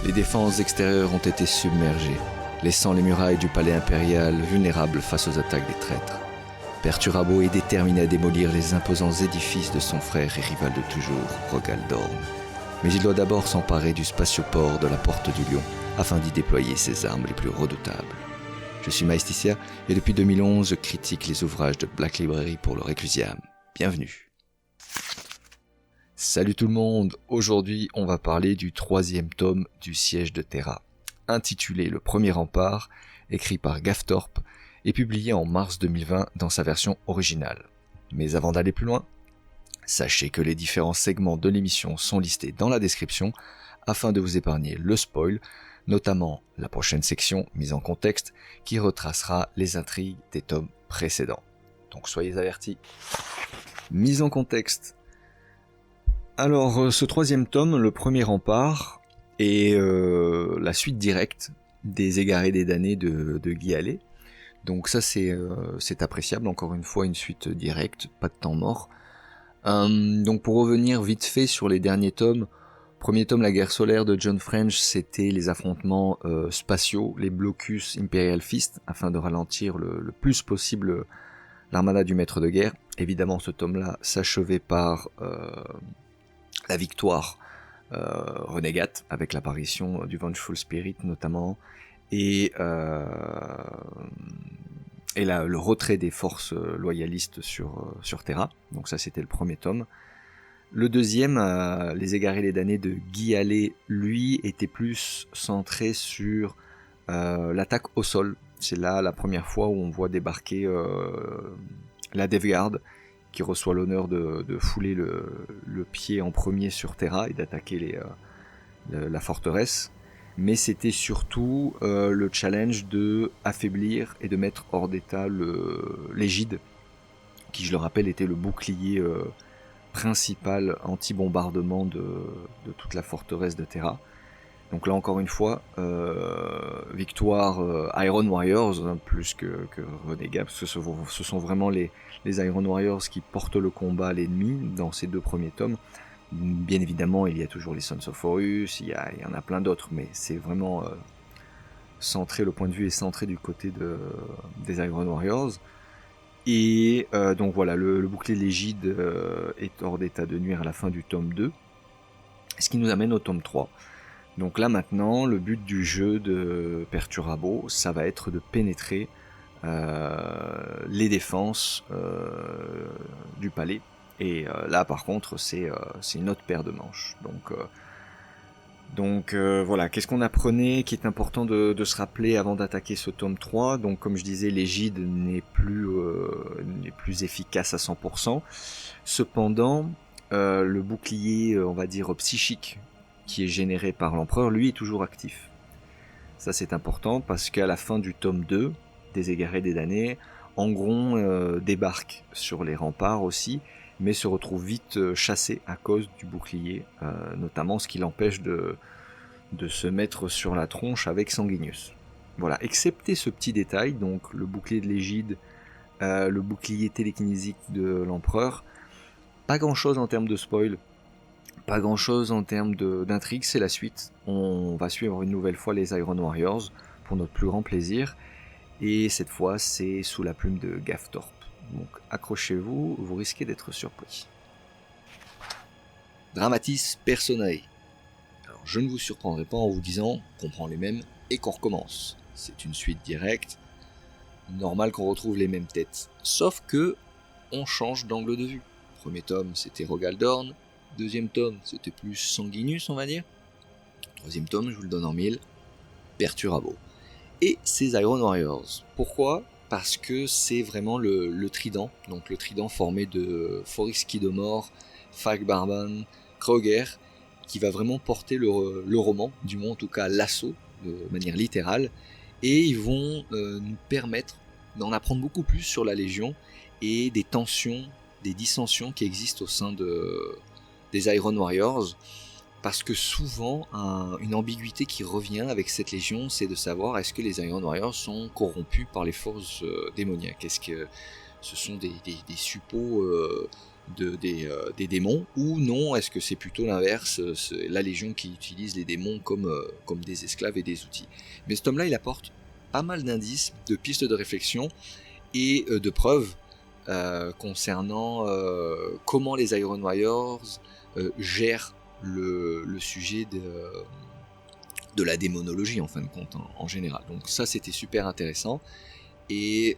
Les défenses extérieures ont été submergées, laissant les murailles du palais impérial vulnérables face aux attaques des traîtres. Perturabo est déterminé à démolir les imposants édifices de son frère et rival de toujours, Rogal Dorn. Mais il doit d'abord s'emparer du spatioport de la Porte du Lion afin d'y déployer ses armes les plus redoutables. Je suis Maesticia et depuis 2011, je critique les ouvrages de Black Library pour le Requisiam. Bienvenue. Salut tout le monde, aujourd'hui on va parler du 3e tome du Siège de Terra, intitulé Le Premier Rempart, écrit par Gafthorpe et publié en mars 2020 dans sa version originale. Mais avant d'aller plus loin, sachez que les différents segments de l'émission sont listés dans la description afin de vous épargner le spoil, notamment la prochaine section mise en contexte qui retracera les intrigues des tomes précédents. Donc soyez avertis. Mise en contexte. Alors ce 3e tome, Le Premier Rempart, est la suite directe des Égarés des damnés de Guy Hallé. Donc ça c'est appréciable, encore une fois une suite directe, pas de temps mort. Donc pour revenir vite fait sur les derniers tomes, premier tome, La Guerre solaire de John French, c'était les affrontements spatiaux, les blocus Imperial Fist, afin de ralentir le plus possible l'armada du maître de guerre. Évidemment ce tome-là s'achevait par la victoire renégate, avec l'apparition du Vengeful Spirit notamment, et le retrait des forces loyalistes sur Terra. Donc ça c'était le premier tome. Le deuxième, Les Égarés les damnés de Guy Hallé, lui était plus centré sur l'attaque au sol. C'est là la première fois où on voit débarquer la Death Guard, qui reçoit l'honneur de fouler le pied en premier sur Terra et d'attaquer la forteresse. Mais c'était surtout le challenge de affaiblir et de mettre hors d'état l'Égide, qui je le rappelle était le bouclier principal anti-bombardement de toute la forteresse de Terra. Donc là encore une fois, victoire Iron Warriors, hein, plus que Renegade, parce que ce sont vraiment les Iron Warriors qui portent le combat à l'ennemi dans ces deux premiers tomes. Bien évidemment, il y a toujours les Sons of Horus, il y en a plein d'autres, mais c'est vraiment centré, le point de vue est centré du côté des Iron Warriors. Et donc voilà, le bouclier de l'Égide est hors d'état de nuire à la fin du tome 2, ce qui nous amène au tome 3. Donc là maintenant, le but du jeu de Perturabo, ça va être de pénétrer les défenses du palais. Et là par contre c'est une autre paire de manches. Donc voilà, qu'est-ce qu'on apprenait qui est important de se rappeler avant d'attaquer ce tome 3. Donc comme je disais, l'Égide n'est plus efficace à 100%. Cependant, le bouclier, on va dire psychique, qui est généré par l'empereur, lui est toujours actif. Ça c'est important parce qu'à la fin du tome 2, des Égarés des damnés, Angron débarque sur les remparts aussi, mais se retrouve vite chassé à cause du bouclier, notamment ce qui l'empêche de se mettre sur la tronche avec Sanguinius. Voilà, excepté ce petit détail, donc le bouclier de l'Égide, le bouclier télékinésique de l'empereur, pas grand chose en termes de spoil, pas grand chose en termes d'intrigue, c'est la suite. On va suivre une nouvelle fois les Iron Warriors, pour notre plus grand plaisir, et cette fois c'est sous la plume de Gafthorpe. Donc accrochez-vous, vous risquez d'être surpris. Dramatis Personae. Alors je ne vous surprendrai pas en vous disant qu'on prend les mêmes et qu'on recommence. C'est une suite directe, normal qu'on retrouve les mêmes têtes, sauf que on change d'angle de vue. Premier tome c'était Rogal Dorn, deuxième tome c'était plus Sanguinius on va dire, troisième tome je vous le donne en mille, Perturabo. Et ces Iron Warriors. Pourquoi ? Parce que c'est vraiment le trident, donc le trident formé de Foryx Kidomor, Fag Barban, Kroger, qui va vraiment porter le roman, du moins en tout cas l'assaut, de manière littérale, et ils vont nous permettre d'en apprendre beaucoup plus sur la Légion et des tensions, des dissensions qui existent au sein des Iron Warriors, parce que souvent une ambiguïté qui revient avec cette légion, c'est de savoir est-ce que les Iron Warriors sont corrompus par les forces démoniaques, est-ce que ce sont des suppôts des démons, ou non, est-ce que c'est plutôt l'inverse, c'est la Légion qui utilise les démons comme des esclaves et des outils. Mais ce tome-là, il apporte pas mal d'indices, de pistes de réflexion et de preuves concernant comment les Iron Warriors gèrent le sujet de la démonologie, en fin de compte, en général. Donc ça, c'était super intéressant et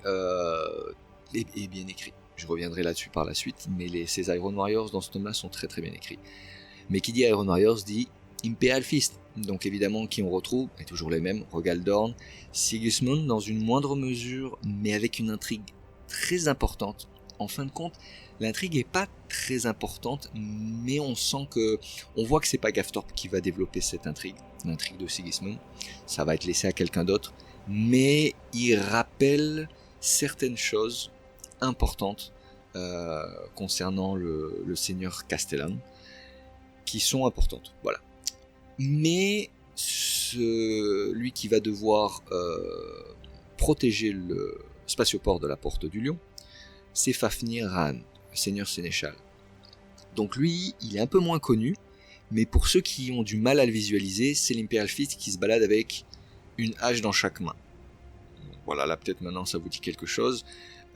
bien écrit. Je reviendrai là-dessus par la suite, mais ces Iron Warriors dans ce tome-là sont très très bien écrits. Mais qui dit Iron Warriors dit Imperial Fist, donc évidemment qui on retrouve, est toujours les mêmes, Rogal Dorn, Sigismund dans une moindre mesure, mais avec une intrigue très importante. En fin de compte, l'intrigue est pas très importante, mais on voit que c'est pas Gaftorp qui va développer cette intrigue, l'intrigue de Sigismund, ça va être laissé à quelqu'un d'autre, mais il rappelle certaines choses importantes concernant le seigneur Castellan, qui sont importantes, voilà. Mais celui qui va devoir protéger le spatioport de la Porte du Lion, c'est Fafnir Raan, le seigneur sénéchal. Donc lui, il est un peu moins connu, mais pour ceux qui ont du mal à le visualiser, c'est l'Imperial Fist qui se balade avec une hache dans chaque main. Voilà, là peut-être maintenant ça vous dit quelque chose.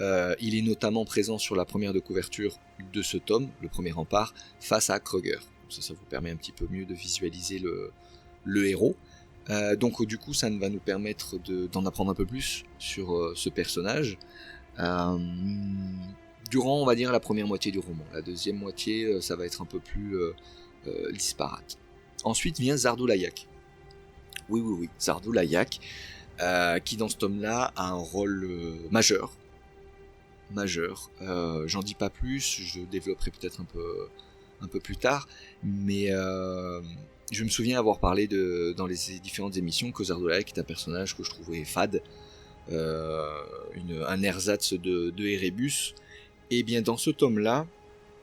Il est notamment présent sur la première de couverture de ce tome, le premier rempart, face à Kruger. Ça vous permet un petit peu mieux de visualiser le héros. Donc du coup, ça va nous permettre d'en apprendre un peu plus sur ce personnage. Durant, on va dire, la première moitié du roman. La deuxième moitié, ça va être un peu plus disparate. Ensuite vient Zardou Layak. Oui, Zardou Layak, qui dans ce tome-là a un rôle majeur. J'en dis pas plus, je développerai peut-être un peu plus tard, mais je me souviens avoir parlé dans les différentes émissions que Zardou Layak est un personnage que je trouvais fade, un ersatz de Erebus. Et bien dans ce tome-là,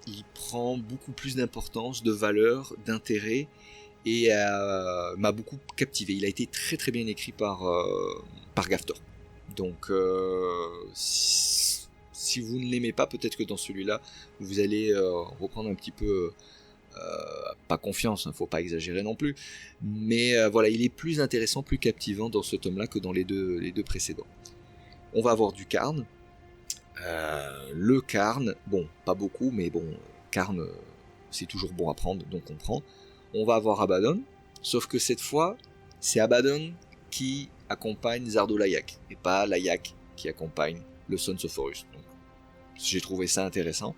il prend beaucoup plus d'importance, de valeur, d'intérêt, et m'a beaucoup captivé. Il a été très très bien écrit par Gaftorp. Donc si vous ne l'aimez pas, peut-être que dans celui-là, vous allez reprendre un petit peu, pas confiance, faut pas exagérer non plus, mais voilà, il est plus intéressant, plus captivant dans ce tome-là que dans les deux précédents. On va avoir du Karn. Le Karn, bon, pas beaucoup, mais bon, Karn, c'est toujours bon à prendre, donc on prend. On va avoir Abaddon, sauf que cette fois, c'est Abaddon qui accompagne Zardou Layak, et pas Layak qui accompagne le Sons of Horus. Donc, j'ai trouvé ça intéressant.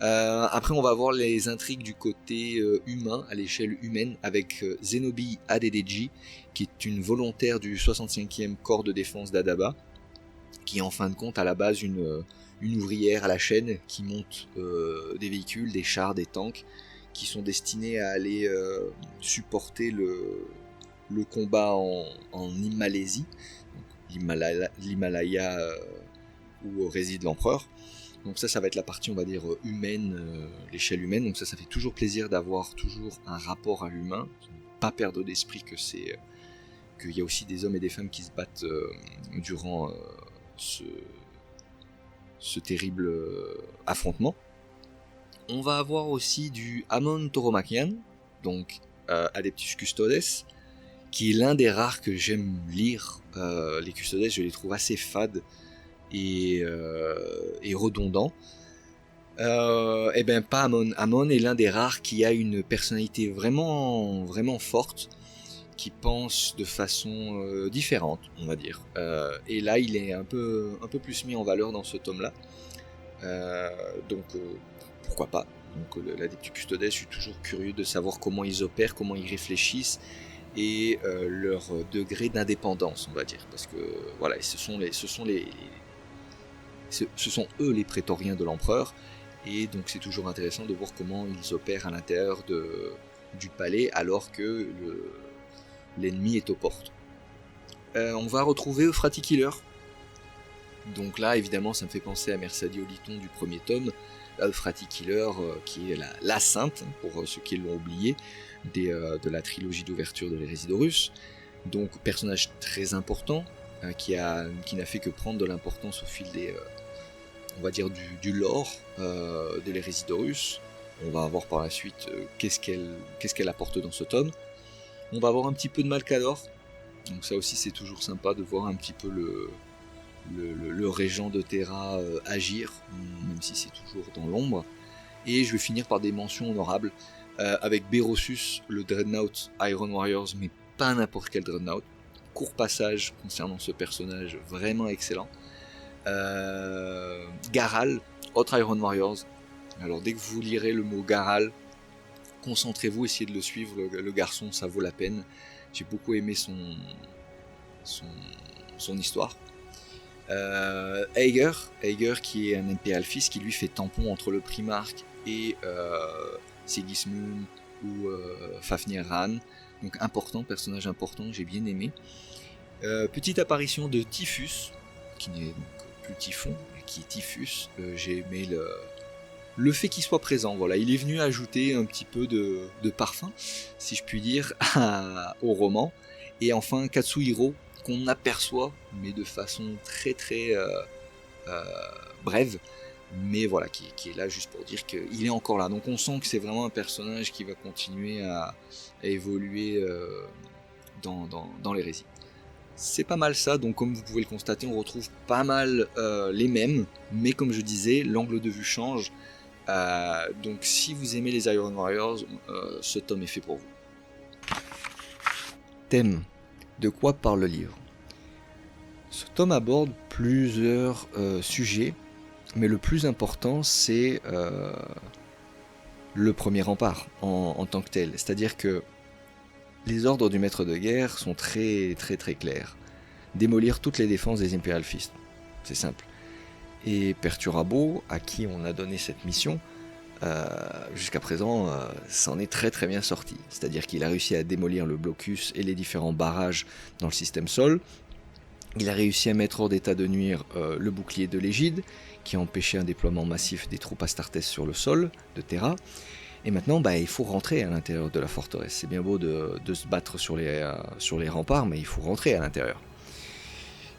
Après, on va voir les intrigues du côté humain, à l'échelle humaine, avec Zenobi Adedeji, qui est une volontaire du 65e corps de défense d'Adaba, qui est en fin de compte à la base une ouvrière à la chaîne qui monte des véhicules, des chars, des tanks, qui sont destinés à aller supporter le combat en Himalaisie, l'Himalaya où réside l'empereur. Donc ça va être la partie, on va dire, humaine, l'échelle humaine. Donc ça fait toujours plaisir d'avoir toujours un rapport à l'humain, ne pas perdre d'esprit qu'il y a aussi des hommes et des femmes qui se battent durant ce terrible affrontement. On va avoir aussi du Amon Toromachian, donc Adeptus Custodes, qui est l'un des rares que j'aime lire. Les Custodes, je les trouve assez fades et redondants. Et ben pas Amon. Amon est l'un des rares qui a une personnalité vraiment, vraiment forte, qui pense de façon différente, on va dire. Et là, il est un peu plus mis en valeur dans ce tome-là. Donc, pourquoi pas. Donc, l'Adeptus Custodes, je suis toujours curieux de savoir comment ils opèrent, comment ils réfléchissent, et leur degré d'indépendance, on va dire. Parce que, voilà, ce sont eux les prétoriens de l'empereur, et donc c'est toujours intéressant de voir comment ils opèrent à l'intérieur du palais, alors que l'ennemi est aux portes. On va retrouver Euphrati Killer. Donc là, évidemment, ça me fait penser à Mercedes Oliton du premier tome. Euphrati Killer, qui est la sainte, pour ceux qui l'ont oublié, de la trilogie d'ouverture de l'hérésie d'Horus. Donc, personnage très important, qui n'a fait que prendre de l'importance au fil on va dire du lore de l'hérésie d'Horus. On va avoir par la suite qu'est-ce qu'elle apporte dans ce tome. On va avoir un petit peu de Malcador, donc ça aussi c'est toujours sympa de voir un petit peu le régent de Terra agir, même si c'est toujours dans l'ombre. Et je vais finir par des mentions honorables avec Berossus, le Dreadnought Iron Warriors, mais pas n'importe quel Dreadnought. Court passage concernant ce personnage vraiment excellent. Garal, autre Iron Warriors. Alors dès que vous lirez le mot Garal, concentrez-vous, essayez de le suivre, le garçon, ça vaut la peine. J'ai beaucoup aimé son histoire. Aeger qui est un Imperial Fist qui lui fait tampon entre le Primarque et Sigismund ou Fafnir Ran. Donc personnage important, j'ai bien aimé. Petite apparition de Typhus, qui n'est donc plus Typhon, mais qui est Typhus. J'ai aimé le fait qu'il soit présent. Voilà, il est venu ajouter un petit peu de parfum, si je puis dire, au roman. Et enfin Katsuhiro, qu'on aperçoit, mais de façon très très brève, mais voilà, qui est là juste pour dire qu'il est encore là. Donc on sent que c'est vraiment un personnage qui va continuer à évoluer dans l'hérésie. C'est pas mal ça, donc comme vous pouvez le constater, on retrouve pas mal les mêmes, mais comme je disais, l'angle de vue change. Donc si vous aimez les Iron Warriors, ce tome est fait pour vous. Thème. De quoi parle le livre ? Ce tome aborde plusieurs sujets, mais le plus important c'est le premier rempart en tant que tel. C'est-à-dire que les ordres du maître de guerre sont très très très clairs. Démolir toutes les défenses des Imperial Fist. C'est simple. Et Perturabo, à qui on a donné cette mission, jusqu'à présent, s'en est très très bien sorti. C'est-à-dire qu'il a réussi à démolir le blocus et les différents barrages dans le système sol. Il a réussi à mettre hors d'état de nuire le bouclier de l'égide, qui a empêché un déploiement massif des troupes astartes sur le sol de Terra. Et maintenant, il faut rentrer à l'intérieur de la forteresse. C'est bien beau de se battre sur les remparts, mais il faut rentrer à l'intérieur.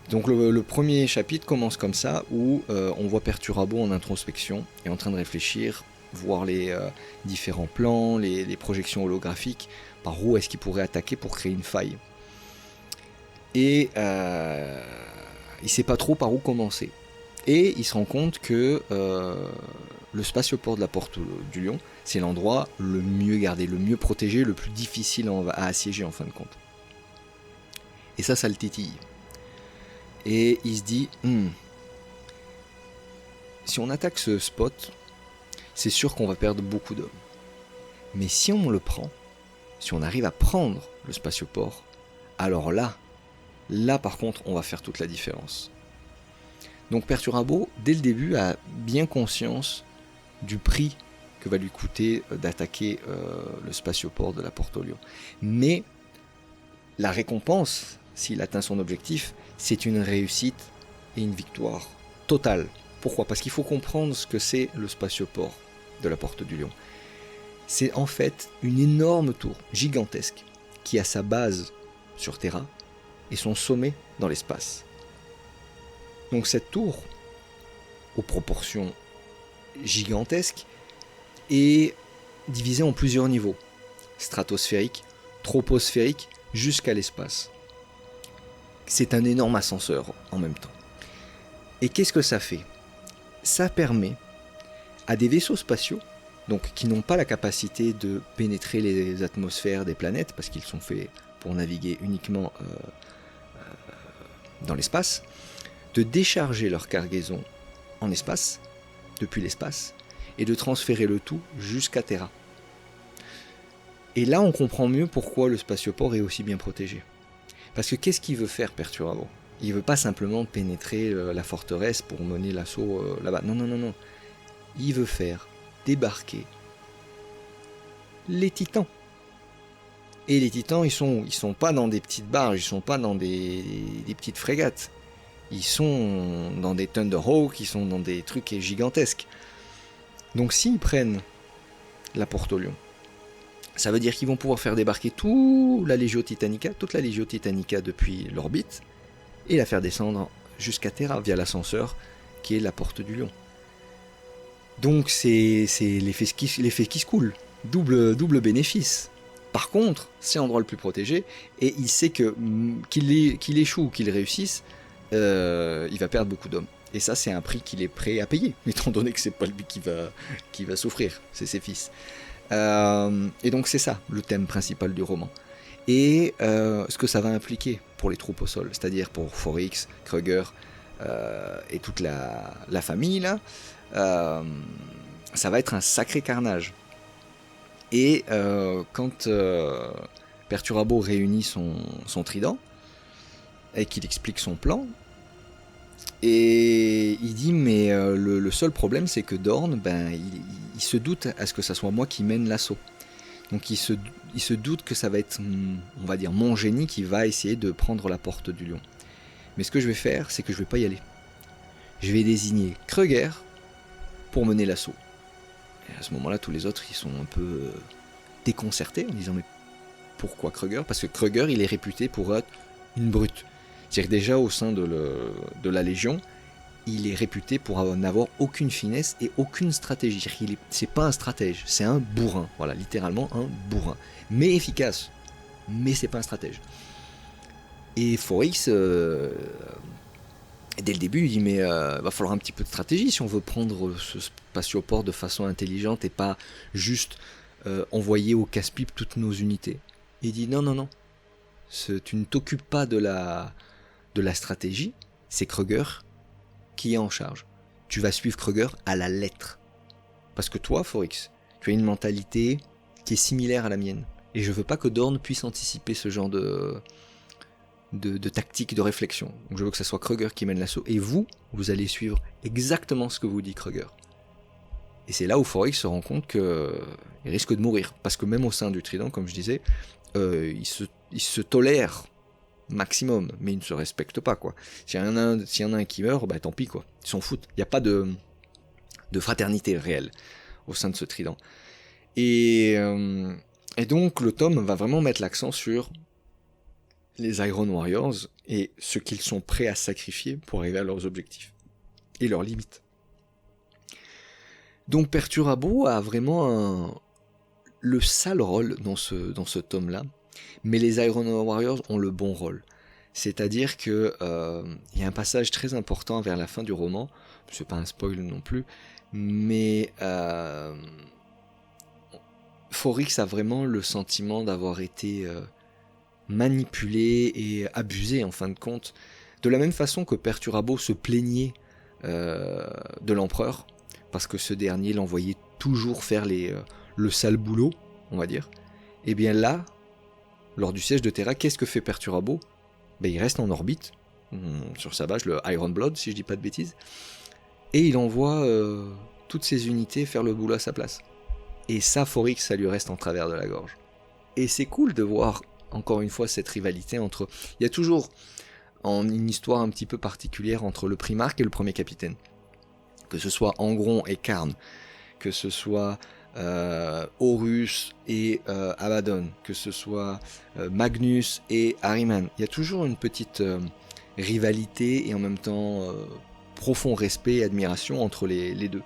Donc le premier chapitre commence comme ça, où on voit Perturabo en introspection et en train de réfléchir, voir les différents plans, les projections holographiques, par où est-ce qu'il pourrait attaquer pour créer une faille. Et il ne sait pas trop par où commencer. Et il se rend compte que le spatioport de la Porte du Lion, c'est l'endroit le mieux gardé, le mieux protégé, le plus difficile à assiéger en fin de compte. Et ça le titille. Et il se dit, si on attaque ce spot, c'est sûr qu'on va perdre beaucoup d'hommes. Mais si on le prend, si on arrive à prendre le spatioport, alors là par contre, on va faire toute la différence. Donc Perturabo, dès le début, a bien conscience du prix que va lui coûter d'attaquer le spatioport de la Porte au Lion. Mais la récompense, s'il atteint son objectif, c'est une réussite et une victoire totale. Pourquoi ? Parce qu'il faut comprendre ce que c'est le spatioport de la Porte du Lion. C'est en fait une énorme tour gigantesque qui a sa base sur Terra et son sommet dans l'espace. Donc cette tour, aux proportions gigantesques, est divisée en plusieurs niveaux, stratosphérique, troposphérique, jusqu'à l'espace. C'est un énorme ascenseur en même temps. Et qu'est-ce que ça fait ? Ça permet à des vaisseaux spatiaux, donc qui n'ont pas la capacité de pénétrer les atmosphères des planètes, parce qu'ils sont faits pour naviguer uniquement dans l'espace, de décharger leur cargaison en espace, depuis l'espace, et de transférer le tout jusqu'à Terra. Et là, on comprend mieux pourquoi le spatioport est aussi bien protégé. Parce que qu'est-ce qu'il veut faire, Perturabo ? Il ne veut pas simplement pénétrer la forteresse pour mener l'assaut là-bas. Non. Il veut faire débarquer les titans. Et les titans, ils sont pas dans des petites barges, ils sont pas dans des petites frégates. Ils sont dans des Thunderhawks, ils sont dans des trucs gigantesques. Donc s'ils prennent la Porte au Lion, ça veut dire qu'ils vont pouvoir faire débarquer toute la Legio Titanica depuis l'orbite, et la faire descendre jusqu'à Terra via l'ascenseur qui est la Porte du Lion. Donc c'est l'effet qui se coule, double bénéfice. Par contre, c'est l'endroit le plus protégé, et il sait que qu'il échoue ou qu'il réussisse, il va perdre beaucoup d'hommes. Et ça, c'est un prix qu'il est prêt à payer, étant donné que c'est pas lui qui va souffrir, c'est ses fils. Et donc c'est ça, le thème principal du roman. Et ce que ça va impliquer pour les troupes au sol, c'est-à-dire pour Forix, Kruger et toute la famille, là, ça va être un sacré carnage. Et quand Perturabo réunit son trident, et qu'il explique son plan, et il dit mais le seul problème c'est que Dorn, il se doute à ce que ça soit moi qui mène l'assaut. Donc il se doute que ça va être, on va dire, mon génie qui va essayer de prendre la porte du lion. Mais ce que je vais faire, c'est que je vais pas y aller. Je vais désigner Kruger pour mener l'assaut. Et à ce moment-là, tous les autres, ils sont un peu déconcertés en disant mais pourquoi Kruger ? Parce que Kruger, il est réputé pour être une brute. C'est-à-dire que déjà au sein de la Légion, il est réputé pour n'avoir aucune finesse et aucune stratégie. C'est pas un stratège, c'est un bourrin. Voilà, littéralement un bourrin. Mais efficace. Mais c'est pas un stratège. Et Forix, dès le début, il dit mais va falloir un petit peu de stratégie si on veut prendre ce spatioport de façon intelligente et pas juste envoyer au casse-pipe toutes nos unités. Et il dit non. Tu ne t'occupes pas de la stratégie, c'est Kruger qui est en charge. Tu vas suivre Kruger à la lettre. Parce que toi, Forix, tu as une mentalité qui est similaire à la mienne. Et je veux pas que Dorn puisse anticiper ce genre de tactique, de réflexion. Donc je veux que ce soit Kruger qui mène l'assaut. Et vous allez suivre exactement ce que vous dit Kruger. Et c'est là où Forix se rend compte qu'il risque de mourir. Parce que même au sein du Trident, comme je disais, il se tolère maximum, mais ils ne se respectent pas, quoi. S'il y en a un qui meurt, tant pis, quoi. Ils s'en foutent. Il n'y a pas de fraternité réelle au sein de ce trident. Et donc le tome va vraiment mettre l'accent sur les Iron Warriors et ce qu'ils sont prêts à sacrifier pour arriver à leurs objectifs et leurs limites. Donc Perturabo a vraiment le sale rôle dans ce tome-là, mais les Iron Warriors ont le bon rôle. C'est-à-dire que y a un passage très important vers la fin du roman, c'est pas un spoil non plus, mais Forix a vraiment le sentiment d'avoir été manipulé et abusé en fin de compte, de la même façon que Perturabo se plaignait de l'empereur, parce que ce dernier l'envoyait toujours faire le sale boulot, on va dire. Et bien là, lors du siège de Terra, qu'est-ce que fait Perturabo ? Il reste en orbite, sur sa base, le Iron Blood, si je dis pas de bêtises, et il envoie toutes ses unités faire le boulot à sa place. Et ça, Forix, ça lui reste en travers de la gorge. Et c'est cool de voir, encore une fois, cette rivalité entre... Il y a toujours une histoire un petit peu particulière entre le primarque et le premier capitaine. Que ce soit Angron et Karn, que ce soit Horus et Abaddon, que ce soit Magnus et Ahriman. Il y a toujours une petite rivalité et en même temps profond respect et admiration entre les deux.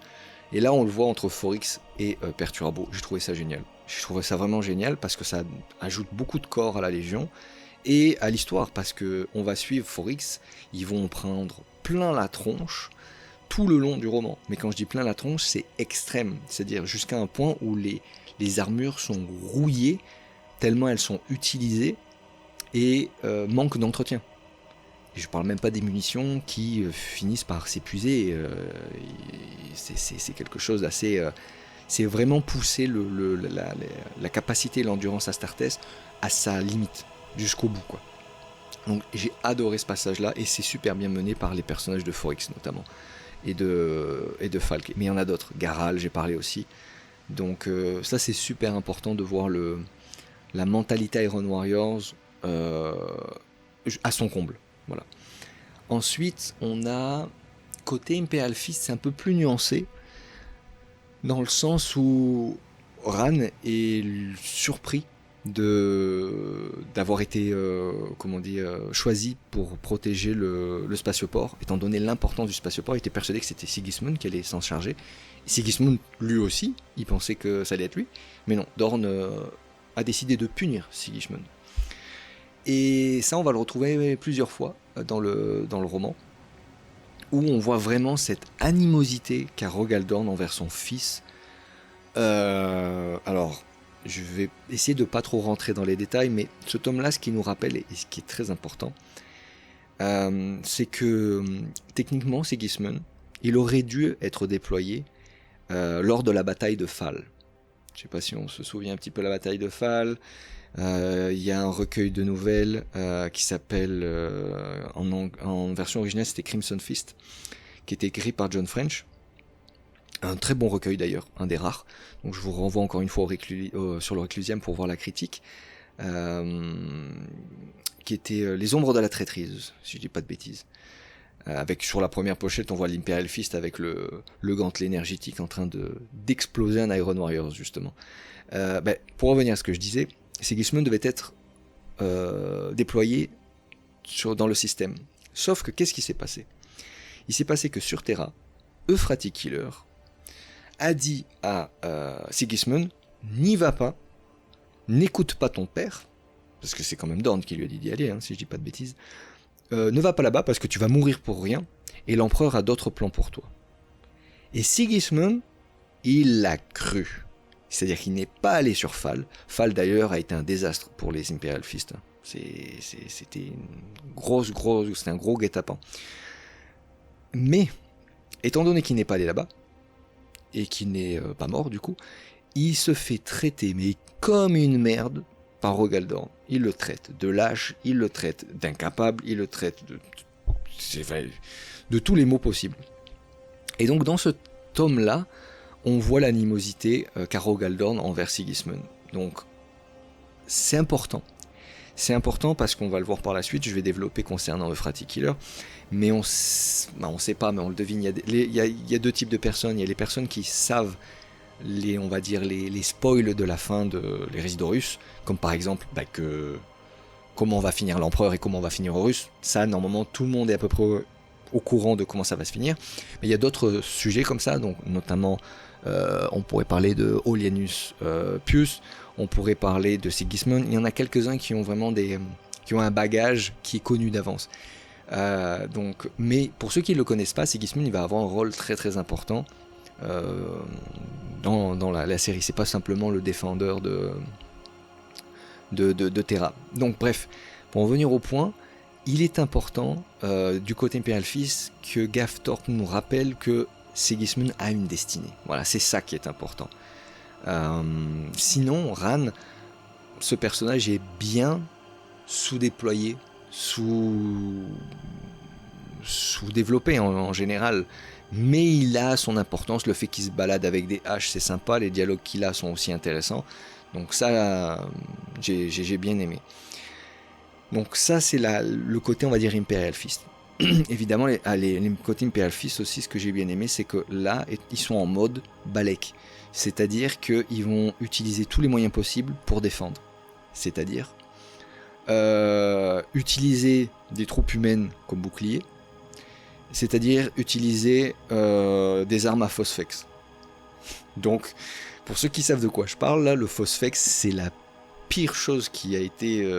Et là on le voit entre Forix et Perturabo. J'ai trouvé ça génial. Je trouvais ça vraiment génial parce que ça ajoute beaucoup de corps à la Légion et à l'histoire, parce que on va suivre Forix, ils vont prendre plein la tronche tout le long du roman. Mais quand je dis plein la tronche, c'est extrême, c'est-à-dire jusqu'à un point où les armures sont rouillées tellement elles sont utilisées et manquent d'entretien. Et je parle même pas des munitions qui finissent par s'épuiser. C'est quelque chose d'assez... c'est vraiment pousser la capacité et l'endurance Astartes à sa limite, jusqu'au bout, quoi. Donc j'ai adoré ce passage-là, et c'est super bien mené par les personnages de Forix notamment, et de Falk. Mais il y en a d'autres, Garal, j'ai parlé aussi. Donc ça c'est super important de voir la mentalité Iron Warriors à son comble. Voilà. Ensuite, on a côté Imperial Fist, c'est un peu plus nuancé, dans le sens où Ran est surpris d'avoir été choisi pour protéger le spatioport, étant donné l'importance du spatioport. Il était persuadé que c'était Sigismund qui allait s'en charger. Sigismund, lui aussi, il pensait que ça allait être lui, mais non, Dorn a décidé de punir Sigismund. Et ça, on va le retrouver plusieurs fois dans le roman, où on voit vraiment cette animosité qu'a Rogal Dorn envers son fils. Alors, je vais essayer de pas trop rentrer dans les détails, mais ce tome-là, ce qui nous rappelle, et ce qui est très important, c'est que techniquement, Sigismund, il aurait dû être déployé lors de la bataille de Fall. Je ne sais pas si on se souvient un petit peu de la bataille de Fall. Il y a un recueil de nouvelles qui s'appelle, en version originale, c'était Crimson Fist, qui était écrit par John French. Un très bon recueil d'ailleurs, un des rares. Donc je vous renvoie encore une fois sur le Reclusium pour voir la critique. Qui était Les Ombres de la Traîtrise, si je dis pas de bêtises. Avec sur la première pochette, on voit l'Imperial Fist avec le gantelet énergétique en train d'exploser un Iron Warriors, justement. Pour revenir à ce que je disais, Sigismund devait être déployé dans le système. Sauf que qu'est-ce qui s'est passé ? Il s'est passé que sur Terra, Euphrati Killer a dit à Sigismund, n'y va pas, n'écoute pas ton père, parce que c'est quand même Dorn qui lui a dit d'y aller, si je dis pas de bêtises, ne va pas là-bas parce que tu vas mourir pour rien, et l'empereur a d'autres plans pour toi. Et Sigismund, il l'a cru. C'est-à-dire qu'il n'est pas allé sur Fall. Fall d'ailleurs a été un désastre pour les Imperial Fist. C'était un gros guet-apens. Mais, étant donné qu'il n'est pas allé là-bas, et qu'il n'est pas mort du coup, il se fait traiter, mais comme une merde, par Rogal Dorn. Il le traite de lâche, il le traite d'incapable, il le traite de tous les mots possibles. Et donc dans ce tome-là, on voit l'animosité qu'a Rogal Dorn envers Sigismund. Donc c'est important. C'est important parce qu'on va le voir par la suite, je vais développer concernant Euphrati Killer, mais on sait pas, mais on le devine. Il y a deux types de personnes. Il y a les personnes qui savent les spoils de la fin de l'Hérésie d'Horus, comme par exemple comment va finir l'empereur et comment va finir Horus. Ça, normalement, tout le monde est à peu près au courant de comment ça va se finir. Mais il y a d'autres sujets comme ça, donc notamment on pourrait parler de Aullienus Pius, on pourrait parler de Sigismund. Il y en a quelques-uns qui ont vraiment qui ont un bagage qui est connu d'avance. Mais pour ceux qui ne le connaissent pas, Sigismund il va avoir un rôle très très important dans la série. C'est pas simplement le défendeur de Terra. Donc bref, pour en venir au point, il est important du côté Imperial Fist que Gaftorp nous rappelle que Sigismund a une destinée. Voilà, c'est ça qui est important. Sinon, Ran, ce personnage est bien sous-déployé, sous-développé en général, mais il a son importance. Le fait qu'il se balade avec des haches, c'est sympa, les dialogues qu'il a sont aussi intéressants, donc ça, j'ai bien aimé. Donc ça, c'est le côté, on va dire, Imperial Fist. Évidemment, les côtés Imperial Fist aussi, ce que j'ai bien aimé, c'est que là, ils sont en mode Balek, c'est-à-dire qu'ils vont utiliser tous les moyens possibles pour défendre, c'est-à-dire utiliser des troupes humaines comme bouclier, c'est-à-dire utiliser des armes à phosphex. Donc, pour ceux qui savent de quoi je parle, là, le phosphex, c'est la pire chose qui a été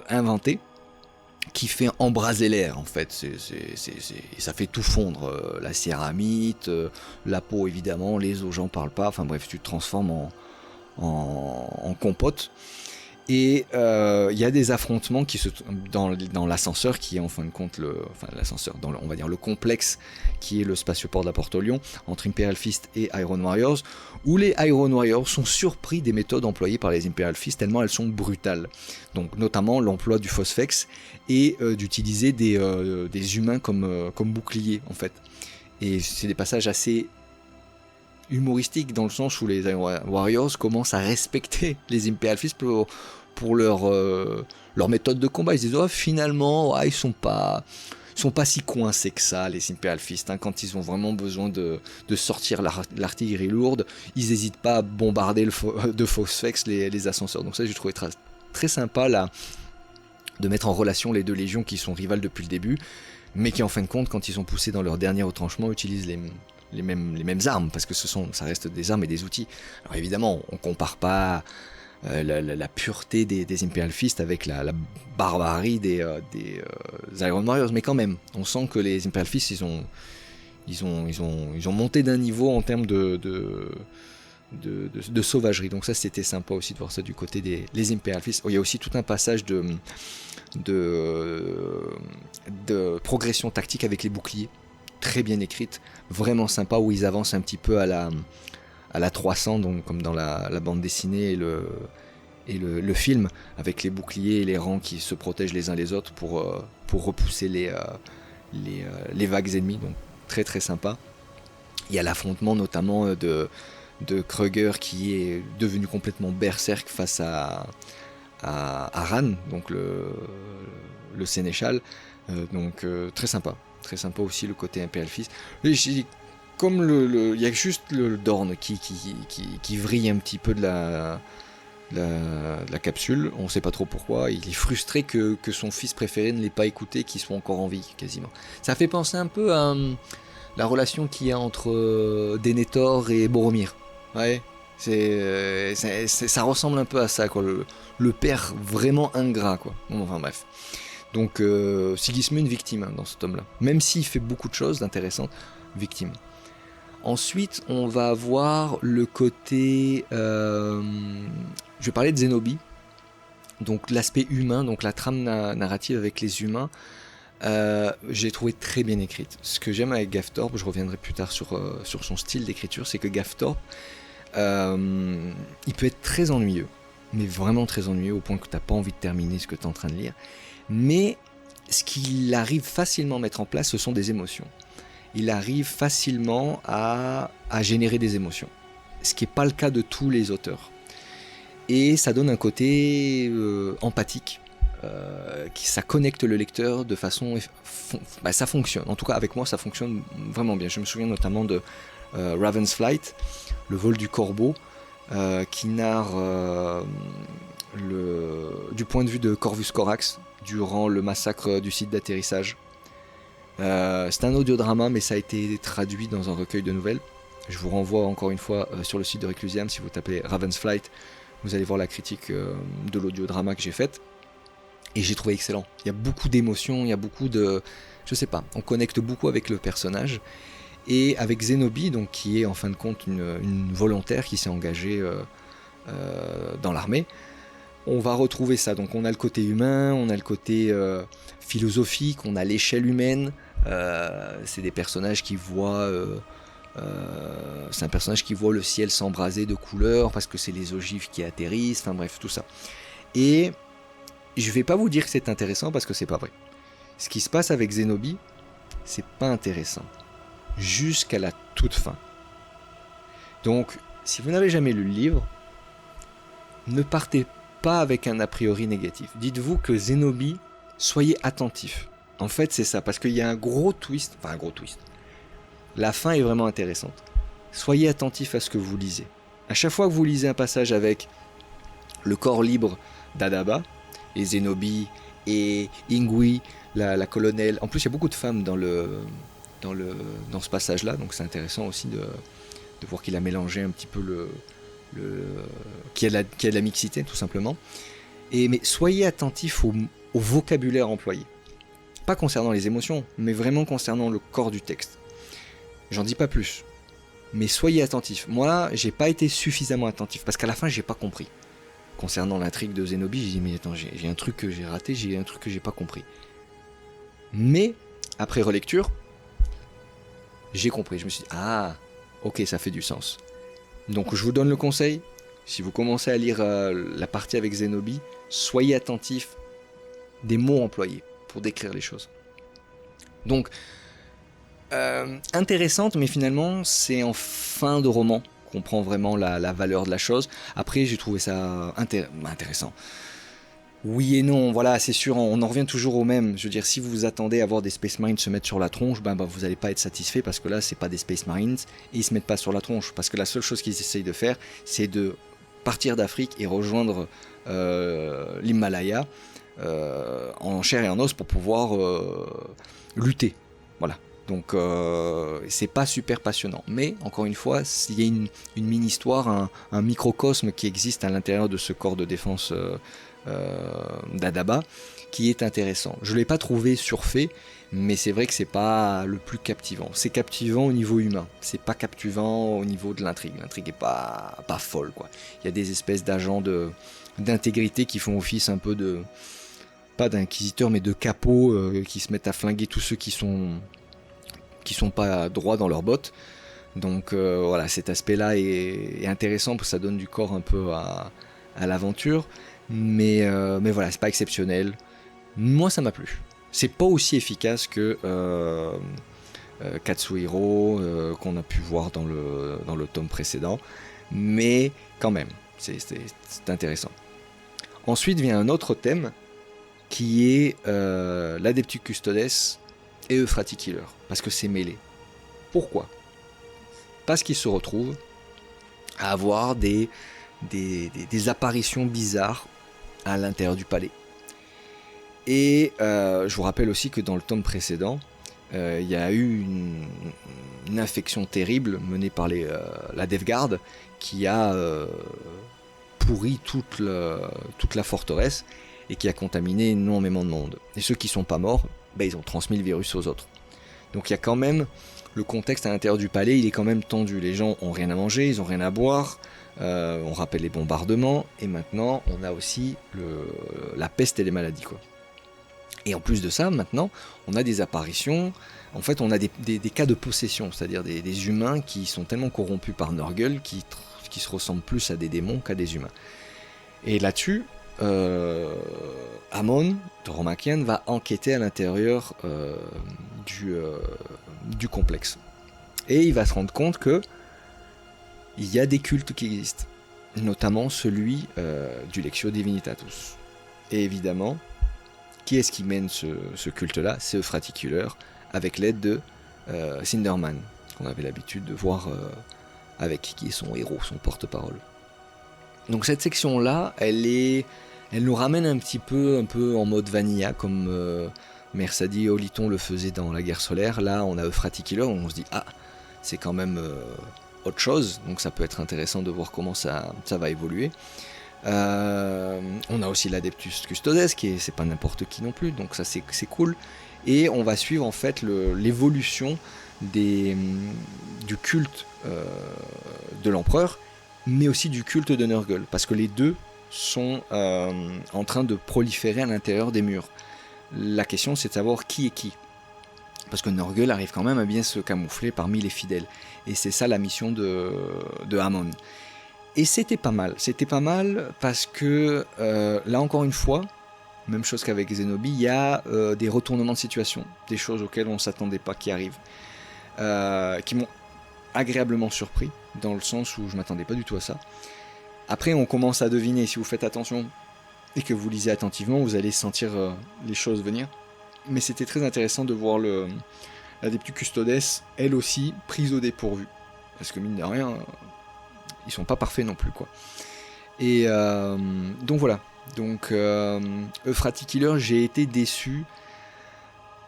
inventée, qui fait embraser l'air, en fait. Ça fait tout fondre. La céramite, la peau, évidemment, les os, j'en parle pas. Enfin bref, tu te transformes en compote. Et il y a des affrontements dans l'ascenseur, qui est en fin de compte l'ascenseur, on va dire le complexe qui est le spatioport de la Porte au Lion, entre Imperial Fist et Iron Warriors, où les Iron Warriors sont surpris des méthodes employées par les Imperial Fist tellement elles sont brutales. Donc notamment l'emploi du phosphex et d'utiliser des humains comme boucliers en fait. Et c'est des passages assez humoristique dans le sens où les Warriors commencent à respecter les Imperial Fist pour leur méthode de combat. Ils se disent finalement ils sont pas sont pas si coincés que ça, les Imperial Fist, hein, quand ils ont vraiment besoin de sortir l'artillerie lourde, ils n'hésitent pas à bombarder de Phosphex les ascenseurs. Donc ça, j'ai trouvé très sympa là, de mettre en relation les deux légions qui sont rivales depuis le début, mais qui en fin de compte, quand ils sont poussés dans leur dernier retranchement, utilisent les mêmes armes, parce que ça reste des armes et des outils. Alors évidemment, on compare pas la pureté des Imperial Fist avec la barbarie des Iron Warriors, mais quand même, on sent que les Imperial Fist, ils ont monté d'un niveau en termes de sauvagerie. Donc ça, c'était sympa aussi de voir ça du côté des Imperial Fist. Oh, il y a aussi tout un passage de progression tactique avec les boucliers, très bien écrite, vraiment sympa, où ils avancent un petit peu à la 300, donc comme dans la bande dessinée et le film, avec les boucliers et les rangs qui se protègent les uns les autres pour repousser les vagues ennemies, donc très très sympa. Il y a l'affrontement notamment de Kruger qui est devenu complètement berserk face à Ran, donc le sénéchal, donc très sympa aussi le côté Imperial Fist. Comme il y a juste le Dorn qui vrille un petit peu de la capsule, on sait pas trop pourquoi, il est frustré que son fils préféré ne l'ait pas écouté, qu'il soit encore en vie quasiment. Ça fait penser un peu à la relation qu'il y a entre Denethor et Boromir. Ouais, ça ressemble un peu à ça, quoi. Le père vraiment ingrat, quoi. Bon, enfin bref. Donc Sigismund victime, hein, dans ce tome-là. Même s'il fait beaucoup de choses intéressantes, victime. Ensuite, on va avoir le côté... je vais parler de Zenobie. Donc l'aspect humain, donc la trame narrative avec les humains. J'ai trouvé très bien écrite. Ce que j'aime avec Gaftorp, je reviendrai plus tard sur son style d'écriture, c'est que Gaftorp, il peut être très ennuyeux, mais vraiment très ennuyeux au point que tu n'as pas envie de terminer ce que tu es en train de lire. Mais ce qu'il arrive facilement à mettre en place, ce sont des émotions. Il arrive facilement à générer des émotions, ce qui n'est pas le cas de tous les auteurs. Et ça donne un côté empathique, ça connecte le lecteur de façon... ça fonctionne, en tout cas avec moi ça fonctionne vraiment bien. Je me souviens notamment de Raven's Flight, le vol du corbeau, qui narre du point de vue de Corvus Corax durant le massacre du site d'atterrissage. C'est un audiodrama, mais ça a été traduit dans un recueil de nouvelles. Je vous renvoie encore une fois sur le site de Reclusiam, si vous tapez Raven's Flight, vous allez voir la critique de l'audiodrama que j'ai faite. Et j'ai trouvé excellent. Il y a beaucoup d'émotions, il y a beaucoup de... Je sais pas, on connecte beaucoup avec le personnage. Et avec Zenobie, donc, qui est en fin de compte une volontaire qui s'est engagée dans l'armée, on va retrouver ça. Donc on a le côté humain, on a le côté philosophique, on a l'échelle humaine. C'est des personnages qui voient... c'est un personnage qui voit le ciel s'embraser de couleurs parce que c'est les ogives qui atterrissent, enfin bref, tout ça. Et je vais pas vous dire que c'est intéressant parce que c'est pas vrai. Ce qui se passe avec Zenobie, c'est pas intéressant. Jusqu'à la toute fin. Donc, si vous n'avez jamais lu le livre, ne partez pas avec un a priori négatif. Dites-vous que Zenobie, soyez attentif. En fait, c'est ça, parce qu'il y a un gros twist. La fin est vraiment intéressante. Soyez attentif à ce que vous lisez. À chaque fois que vous lisez un passage avec le corps libre d'Adaba, et Zenobie, et Ingui, la colonelle. En plus, il y a beaucoup de femmes dans ce passage-là, donc c'est intéressant aussi de voir qu'il a mélangé un petit peu qu'il y a de la mixité, tout simplement. Mais soyez attentif au vocabulaire employé. Pas concernant les émotions, mais vraiment concernant le corps du texte. J'en dis pas plus, mais soyez attentif. Moi là, j'ai pas été suffisamment attentif, parce qu'à la fin, j'ai pas compris. Concernant l'intrigue de Zenobie, j'ai dit mais attends, j'ai un truc que j'ai raté, j'ai un truc que j'ai pas compris. Mais, après relecture, j'ai compris. Je me suis dit, ah, ok, ça fait du sens. Donc je vous donne le conseil, si vous commencez à lire la partie avec Zenobie, soyez attentif des mots employés pour décrire les choses. Donc, intéressante, mais finalement, c'est en fin de roman qu'on prend vraiment la valeur de la chose. Après, j'ai trouvé ça intéressant. Oui et non, voilà, c'est sûr, on en revient toujours au même. Je veux dire, si vous vous attendez à voir des Space Marines se mettre sur la tronche, vous n'allez pas être satisfait parce que là, c'est pas des Space Marines et ils se mettent pas sur la tronche. Parce que la seule chose qu'ils essayent de faire, c'est de partir d'Afrique et rejoindre l'Himalaya en chair et en os pour pouvoir lutter. Voilà. Donc c'est pas super passionnant. Mais encore une fois, il y a une mini-histoire, un microcosme qui existe à l'intérieur de ce corps de défense d'Adaba qui est intéressant. Je ne l'ai pas trouvé surfait, mais c'est vrai que c'est pas le plus captivant. C'est captivant au niveau humain, c'est pas captivant au niveau de l'intrigue. L'intrigue est pas folle, quoi. Il y a des espèces d'agents d'intégrité qui font office un peu de, pas d'inquisiteurs, mais de capots qui se mettent à flinguer tous ceux qui sont pas droits dans leurs bottes. Donc voilà, cet aspect-là est intéressant parce que ça donne du corps un peu à l'aventure. Mais voilà, c'est pas exceptionnel. Moi, ça m'a plu. C'est pas aussi efficace que Katsuhiro qu'on a pu voir dans le tome précédent, mais quand même, c'est intéressant. Ensuite vient un autre thème qui est l'Adeptus Custodes et Euphrati Killer, parce que c'est mêlé. Pourquoi ? Parce qu'ils se retrouvent à avoir des apparitions bizarres à l'intérieur du palais. Et je vous rappelle aussi que dans le tome précédent, il y a eu une infection terrible menée par la Death Guard qui a pourri toute la forteresse et qui a contaminé énormément de monde. Et ceux qui ne sont pas morts, ils ont transmis le virus aux autres. Donc il y a quand même le contexte à l'intérieur du palais, il est quand même tendu. Les gens ont rien à manger, ils ont rien à boire. On rappelle les bombardements, et maintenant on a aussi la peste et les maladies, quoi. Et en plus de ça, maintenant on a des apparitions, en fait on a des cas de possession, c'est-à-dire des humains qui sont tellement corrompus par Nurgle qui se ressemblent plus à des démons qu'à des humains. Et là-dessus, Amon, Toromachian, va enquêter à l'intérieur du complexe. Et il va se rendre compte que il y a des cultes qui existent, notamment celui du Lectio Divinitatus. Et évidemment, qui est-ce qui mène ce culte-là ? C'est Euphrati Killer, avec l'aide de Cinderman, qu'on avait l'habitude de voir qui est son héros, son porte-parole. Donc cette section-là, elle nous ramène un peu en mode vanilla, comme Mersadi et Oliton le faisaient dans la guerre solaire. Là, on a Euphrati Killer, où on se dit, c'est quand même autre chose, donc ça peut être intéressant de voir comment ça va évoluer. On a aussi l'Adeptus Custodes, c'est pas n'importe qui non plus, donc ça c'est cool. Et on va suivre en fait l'évolution du culte de l'empereur, mais aussi du culte de Nurgle, parce que les deux sont en train de proliférer à l'intérieur des murs. La question c'est de savoir qui est qui. Parce que Nurgle arrive quand même à bien se camoufler parmi les fidèles. Et c'est ça la mission de Amon. Et c'était pas mal parce que là encore une fois, même chose qu'avec Zenobi, il y a des retournements de situation, des choses auxquelles on ne s'attendait pas qui arrivent, qui m'ont agréablement surpris, dans le sens où je ne m'attendais pas du tout à ça. Après on commence à deviner, si vous faites attention et que vous lisez attentivement, vous allez sentir les choses venir. Mais c'était très intéressant de voir l'Adeptus Custodes, elle aussi, prise au dépourvu. Parce que mine de rien, ils sont pas parfaits non plus, quoi. Et donc voilà. Donc Euphrati Killer, j'ai été déçu.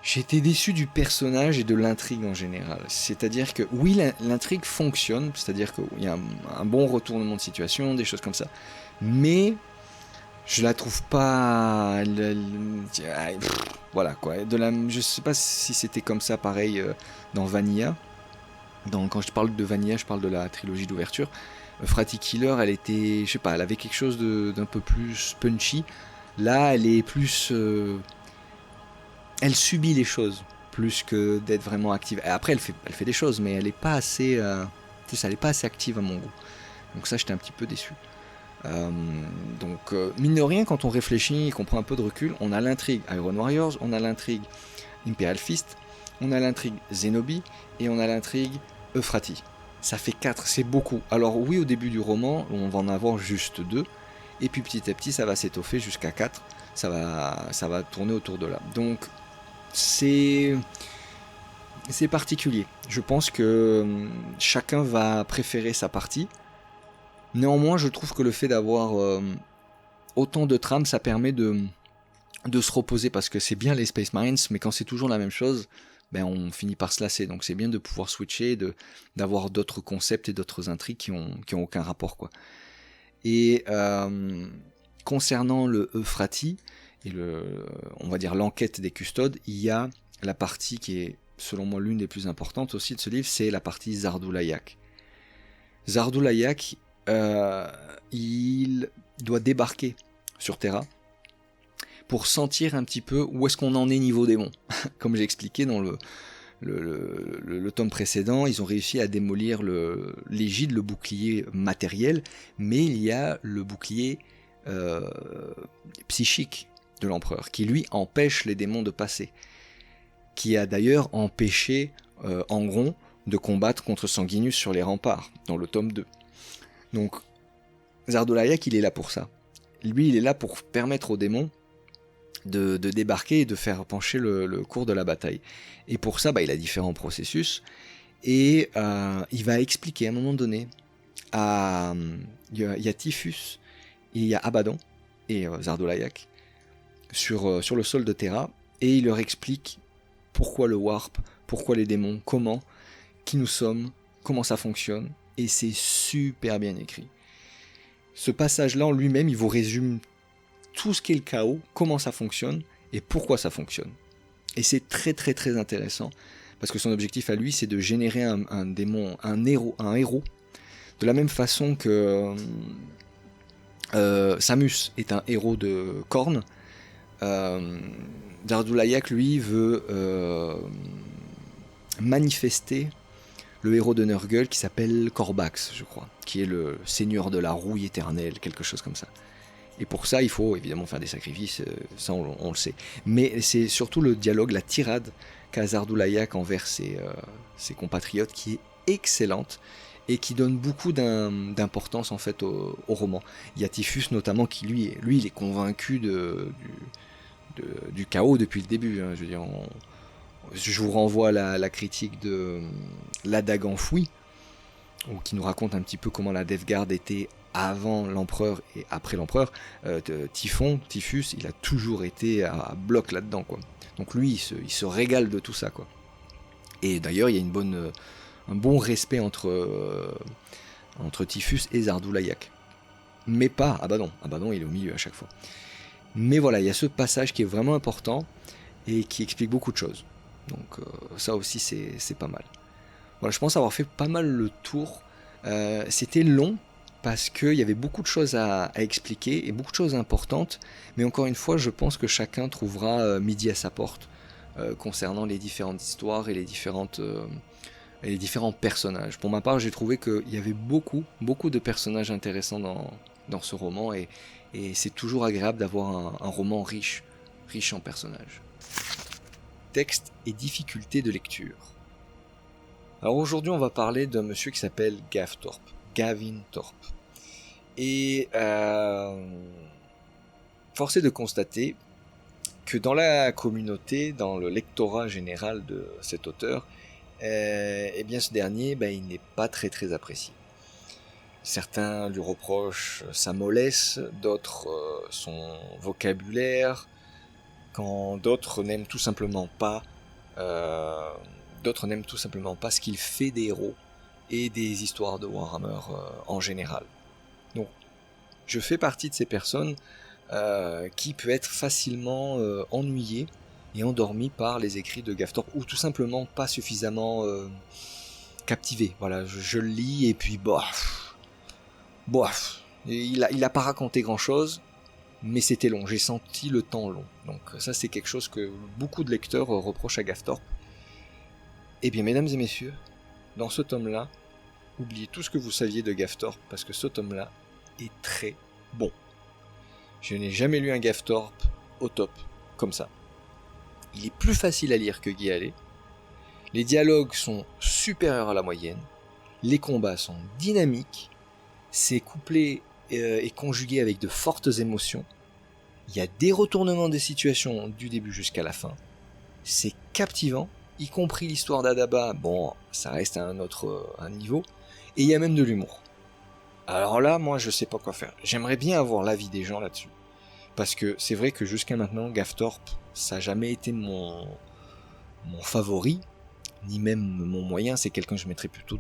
J'étais déçu du personnage et de l'intrigue en général. C'est-à-dire que oui, l'intrigue fonctionne, c'est-à-dire qu'il y a un bon retournement de situation, des choses comme ça. Mais je la trouve pas... voilà quoi. Je sais pas si c'était comme ça pareil dans Vanilla. Quand je parle de Vanilla, je parle de la trilogie d'ouverture. Euphrati Killer, elle était... Je sais pas, elle avait quelque chose d'un peu plus punchy. Là, elle est plus... elle subit les choses, plus que d'être vraiment active. Et après, elle fait des choses, mais elle est pas assez... elle est pas assez active à mon goût. Donc ça, j'étais un petit peu déçu. Donc mine de rien, quand on réfléchit et qu'on prend un peu de recul, on a l'intrigue Iron Warriors, on a l'intrigue Imperial Fist, on a l'intrigue Zenobi et on a l'intrigue Euphrati. Ça fait 4, c'est beaucoup. Alors oui, au début du roman, on va en avoir juste 2, et puis petit à petit ça va s'étoffer jusqu'à 4, ça va tourner autour de là. Donc c'est particulier. Je pense que chacun va préférer sa partie. Néanmoins, je trouve que le fait d'avoir autant de trames, ça permet de se reposer, parce que c'est bien les Space Marines, mais quand c'est toujours la même chose, ben on finit par se lasser. Donc c'est bien de pouvoir switcher, d'avoir d'autres concepts et d'autres intrigues qui ont aucun rapport, quoi. Et concernant le Euphrati et on va dire l'enquête des custodes, il y a la partie qui est selon moi l'une des plus importantes aussi de ce livre, c'est la partie Zardoulayak. Zardoulayak, il doit débarquer sur Terra pour sentir un petit peu où est-ce qu'on en est niveau démon. Comme j'ai expliqué dans le tome précédent, ils ont réussi à démolir l'égide, le bouclier matériel, mais il y a le bouclier psychique de l'empereur, qui lui empêche les démons de passer, qui a d'ailleurs empêché Angron de combattre contre Sanguinius sur les remparts, dans le tome 2. Donc Zardoulayak, il est là pour ça. Lui, il est là pour permettre aux démons de débarquer et de faire pencher le cours de la bataille. Et pour ça, il a différents processus, et il va expliquer à un moment donné, il y a Typhus, et il y a Abaddon, et Zardoulayak, sur le sol de Terra, et il leur explique pourquoi le warp, pourquoi les démons, comment, qui nous sommes, comment ça fonctionne, et c'est super bien écrit. Ce passage-là en lui-même, il vous résume tout ce qu'est le chaos, comment ça fonctionne, et pourquoi ça fonctionne. Et c'est très très très intéressant, parce que son objectif à lui, c'est de générer un démon, un héros, de la même façon que Samus est un héros de Khorne. Zardoulayak, lui, veut manifester le héros de Nurgle qui s'appelle Corbax, je crois, qui est le seigneur de la rouille éternelle, quelque chose comme ça. Et pour ça, il faut évidemment faire des sacrifices, ça on le sait. Mais c'est surtout le dialogue, la tirade qu'a Zardoulayak envers ses compatriotes qui est excellente et qui donne beaucoup d'importance en fait au roman. Il y a Typhus notamment qui lui il est convaincu du chaos depuis le début. Hein. Je veux dire, je vous renvoie à la critique de La Dague Enfouie, qui nous raconte un petit peu comment la Death Guard était avant l'empereur et après l'empereur. Typhus, il a toujours été à bloc là-dedans, quoi. Donc lui, il se régale de tout ça, quoi. Et d'ailleurs, il y a un bon respect entre Typhus et Zardoulayak. Mais pas Abaddon. Abaddon, il est au milieu à chaque fois. Mais voilà, il y a ce passage qui est vraiment important et qui explique beaucoup de choses. Donc ça aussi, c'est pas mal. Voilà, je pense avoir fait pas mal le tour. C'était long parce qu'il y avait beaucoup de choses à expliquer et beaucoup de choses importantes. Mais encore une fois, je pense que chacun trouvera midi à sa porte concernant les différentes histoires et les différents personnages. Pour ma part, j'ai trouvé qu'il y avait beaucoup de personnages intéressants dans ce roman, et c'est toujours agréable d'avoir un roman riche en personnages. Texte et difficultés de lecture. Alors aujourd'hui, on va parler d'un monsieur qui s'appelle Gavin Thorpe. Et force est de constater que dans la communauté, dans le lectorat général de cet auteur, eh bien ce dernier, il n'est pas très très apprécié. Certains lui reprochent sa mollesse, d'autres son vocabulaire, quand d'autres n'aiment tout simplement pas ce qu'il fait des héros et des histoires de Warhammer en général. Donc, je fais partie de ces personnes qui peut être facilement ennuyé et endormi par les écrits de Gav Thorpe, ou tout simplement pas suffisamment captivé. Voilà, je le lis et puis il a pas raconté grand chose, mais c'était long, j'ai senti le temps long. Donc ça, c'est quelque chose que beaucoup de lecteurs reprochent à Gav Thorpe. Eh bien, mesdames et messieurs, dans ce tome-là, oubliez tout ce que vous saviez de Gav Thorpe, parce que ce tome-là est très bon. Je n'ai jamais lu un Gav Thorpe au top, comme ça. Il est plus facile à lire que Guy Hallet. Les dialogues sont supérieurs à la moyenne. Les combats sont dynamiques. C'est couplé et conjugué avec de fortes émotions. il y a des retournements des situations du début jusqu'à la fin. C'est captivant, y compris l'histoire d'Adaba, bon, ça reste à un niveau, et il y a même de l'humour. Alors là, moi, je sais pas quoi faire. J'aimerais bien avoir l'avis des gens là-dessus. Parce que c'est vrai que jusqu'à maintenant, Gaftorp, ça n'a jamais été mon favori, ni même mon moyen. C'est quelqu'un que je mettrais plutôt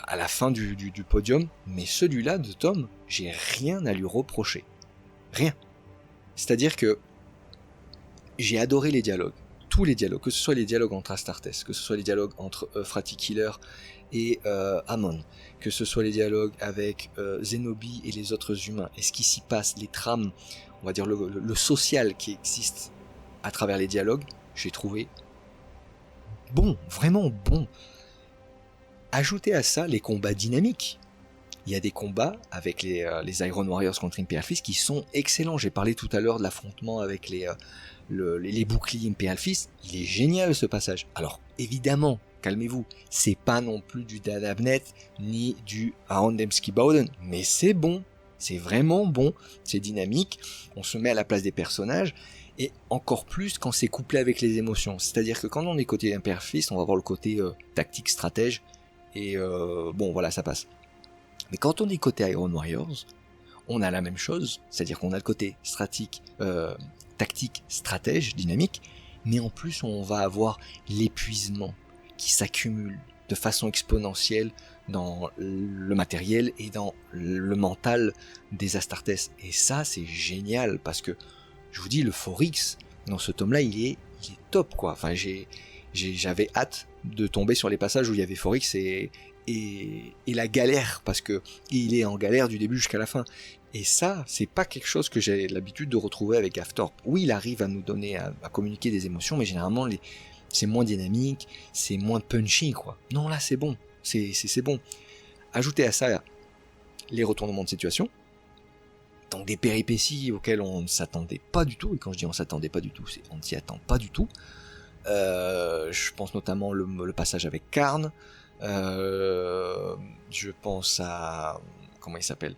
à la fin du podium. Mais celui-là de Tom, j'ai rien à lui reprocher. Rien. C'est-à-dire que j'ai adoré les dialogues. Tous les dialogues, que ce soit les dialogues entre Astartes, que ce soit les dialogues entre Frati Killer et Amon, que ce soit les dialogues avec Zenobi et les autres humains, et ce qui s'y passe, les trames, on va dire le social qui existe à travers les dialogues, j'ai trouvé bon, vraiment bon. Ajoutez à ça les combats dynamiques. Il y a des combats avec les Iron Warriors contre Imperial Fist qui sont excellents. J'ai parlé tout à l'heure de l'affrontement avec les boucliers Imperial Fist. Il est génial ce passage. Alors évidemment, calmez-vous, c'est pas non plus du Dadabnet ni du Arondemski Bowden, mais c'est bon, c'est vraiment bon, c'est dynamique, on se met à la place des personnages, et encore plus quand c'est couplé avec les émotions. C'est-à-dire que quand on est côté Imperial Fist, on va avoir le côté tactique, stratège, et bon voilà, ça passe. Mais quand on est côté Iron Warriors, on a la même chose, c'est-à-dire qu'on a le côté tactique, stratège, dynamique, mais en plus on va avoir l'épuisement qui s'accumule de façon exponentielle dans le matériel et dans le mental des Astartes. Et ça, c'est génial, parce que, je vous dis, le Forix, dans ce tome-là, il est top, quoi. Enfin, j'avais hâte de tomber sur les passages où il y avait Forix et la galère, parce que il est en galère du début jusqu'à la fin. Et ça, c'est pas quelque chose que j'ai l'habitude de retrouver avec Gaftorp. Oui, il arrive à nous donner, à communiquer des émotions, mais généralement, c'est moins dynamique, c'est moins punchy, quoi. Non, là, c'est bon. C'est bon. Ajoutez à ça les retournements de situation, donc des péripéties auxquelles on ne s'attendait pas du tout, et quand je dis on s'attendait pas du tout, c'est on ne s'y attend pas du tout. Je pense notamment le passage avec Karn, je pense à, comment il s'appelle,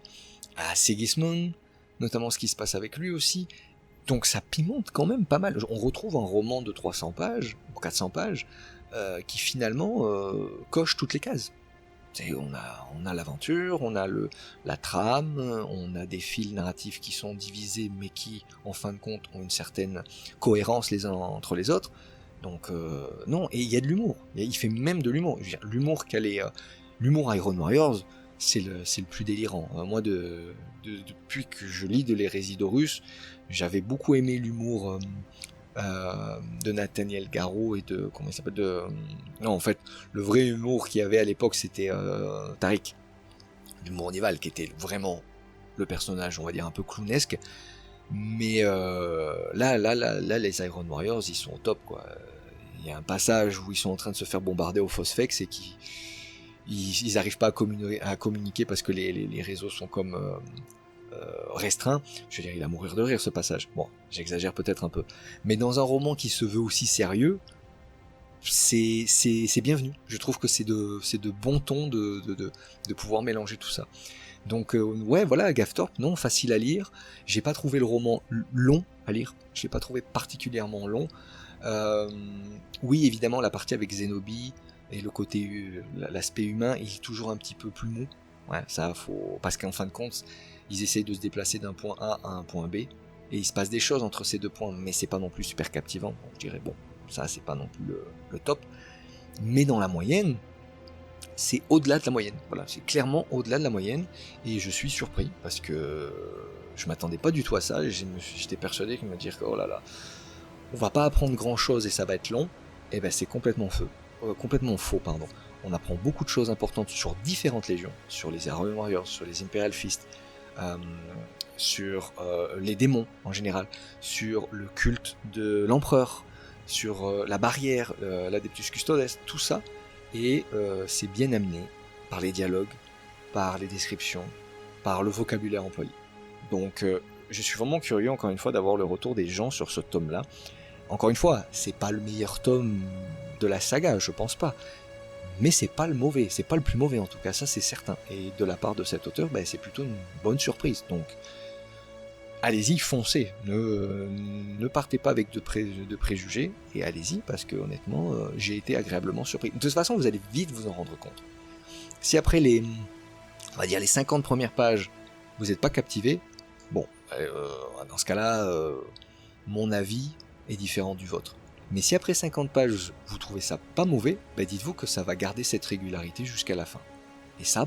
à Sigismund, notamment ce qui se passe avec lui aussi. Donc ça pimente quand même pas mal. On retrouve un roman de 300 pages, 400 pages, qui finalement coche toutes les cases. On a l'aventure, on a la trame, on a des fils narratifs qui sont divisés, mais qui, en fin de compte, ont une certaine cohérence les uns entre les autres. Donc non, et il y a de l'humour. Il fait même de l'humour. L'humour l'humour Iron Warriors, c'est le plus délirant. Moi, depuis que je lis de l'Hérésidorus, j'avais beaucoup aimé l'humour de Nathaniel Garro et de... Comment il s'appelle non, en fait, le vrai humour qu'il y avait à l'époque, c'était Tariq. L'humour Nival, qui était vraiment le personnage, on va dire, un peu clownesque. Mais là, les Iron Warriors, ils sont au top, quoi. Il y a un passage où ils sont en train de se faire bombarder au Phosphex et ils n'arrivent pas à communiquer parce que les réseaux sont comme restreints. Je veux dire, il a mourir de rire ce passage. Bon, j'exagère peut-être un peu. Mais dans un roman qui se veut aussi sérieux, c'est bienvenu. Je trouve que c'est de bon ton de pouvoir mélanger tout ça. Donc ouais, voilà, Gaftorp, non, facile à lire. J'ai pas trouvé le roman long à lire. Je l'ai pas trouvé particulièrement long. Oui, évidemment, la partie avec Zenobi et le côté, l'aspect humain, il est toujours un petit peu plus mou. Ouais, ça faut, parce qu'en fin de compte, ils essayent de se déplacer d'un point A à un point B, et il se passe des choses entre ces deux points, mais c'est pas non plus super captivant. Donc, je dirais bon, ça c'est pas non plus le top. Mais dans la moyenne, c'est au-delà de la moyenne. Voilà, c'est clairement au-delà de la moyenne, et je suis surpris parce que je m'attendais pas du tout à ça. Et j'étais persuadé qu'il me dire que oh là là, on va pas apprendre grand-chose et ça va être long. Et ben c'est complètement faux, pardon. On apprend beaucoup de choses importantes sur différentes légions, sur les Iron Warriors, sur les Imperial Fist, sur les démons en général, sur le culte de l'empereur, sur la barrière, l'Adeptus Custodes, tout ça. Et c'est bien amené par les dialogues, par les descriptions, par le vocabulaire employé. Donc je suis vraiment curieux encore une fois d'avoir le retour des gens sur ce tome-là. Encore une fois, c'est pas le meilleur tome de la saga, je pense pas. Mais c'est pas le mauvais, c'est pas le plus mauvais en tout cas, ça c'est certain. Et de la part de cet auteur, c'est plutôt une bonne surprise. Donc allez-y, foncez, ne partez pas avec de préjugés, et allez-y, parce que honnêtement, j'ai été agréablement surpris. De toute façon, vous allez vite vous en rendre compte. Si après on va dire les 50 premières pages, vous n'êtes pas captivé, bon, dans ce cas-là, mon avis est différent du vôtre. Mais si après 50 pages, vous trouvez ça pas mauvais, bah dites-vous que ça va garder cette régularité jusqu'à la fin. Et ça,